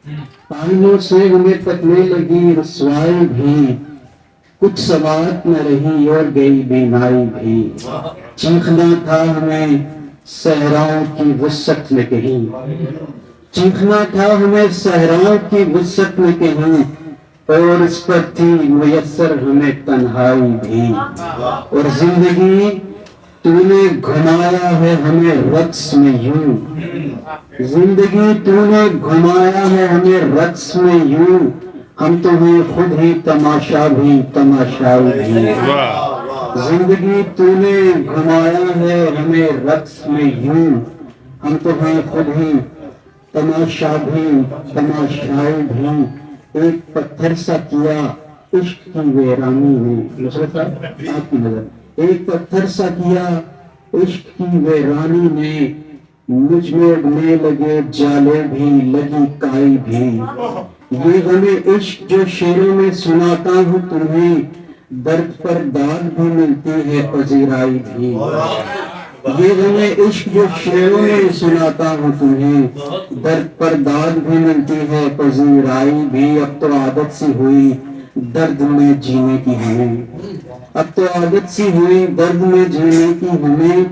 آئینوں سے ہمیں تکنے لگی رسوائی بھی، کچھ سوات نہ رہی اور گئی بینائی بھی، چیخنا تھا ہمیں صحراؤں کی وسعت میں کہیں، چیخنا تھا ہمیں صحراؤں کی وسعت میں کہیں، اور اس پر تھی میسر ہمیں تنہائی بھی، اور زندگی تو نے گھمایا ہے ہمیں رقص میں یوں، زندگی تو نے گھمایا ہے ہمیں رقص میں یوں، ہم تو ہیں خود ہی تماشا بھی تماشائی بھی، زندگی تو نے گھمایا ہے ہمیں رقص میں یوں، ہم تو ہیں خود ہی تماشا بھی تماشائی بھی، ایک پتھر سا کیا عشق کی ویرانی نے، نصرت صاحب آپ کی نظر، ایک پتھر سا کیا عشق کی ویرانی نے، مجھ میں اڑنے لگے جالے بھی لگی کائی بھی، یہ غم عشق جو شعروں میں سناتا ہوں تمہیں، درد پر داد بھی ملتی ہے پذیرائی بھی، یہ غم عشق جو شعروں میں سناتا ہوں تمہیں، درد پر داد بھی ملتی ہے پذیرائی بھی، اب تو عادت سی ہوئی درد میں جینے کی ہمیں، اب تو عادت سی ہوئی درد میں جینے کی ہمیں،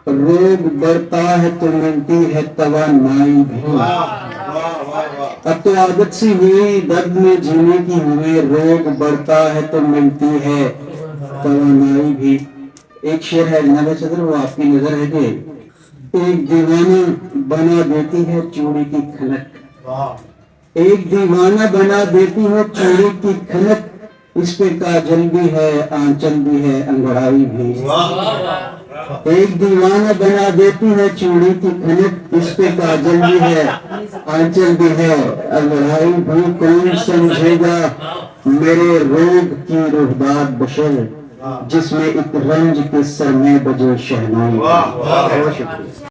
روگ بڑھتا ہے تو ملتی ہے توانائی بھی، اب تو عادت سی ہوئی درد میں جینے کی ہمیں، روگ بڑھتا ہے تو ملتی ہے توانائی بھی۔ ایک شعر ہے جناب صدر، وہ آپ کی نظر ہے کہ ایک دیوانہ بنا دیتی ہے چوڑی کی کھنک، ایک دیوانہ بنا دیتی ہے چوڑی کی کھنک، اس پہ کاجل بھی ہے آنچل بھی ہے انگڑائی بھی، ایک دیوانہ بنا دیتی ہے چوڑی کی کھنک، اس پہ کاجل بھی ہے آنچل بھی ہے انگڑائی بھی، کون سمجھے گا میرے روگ کی رہبات بشر، جس میں ایک رنج کے سر میں بجے شہنائی۔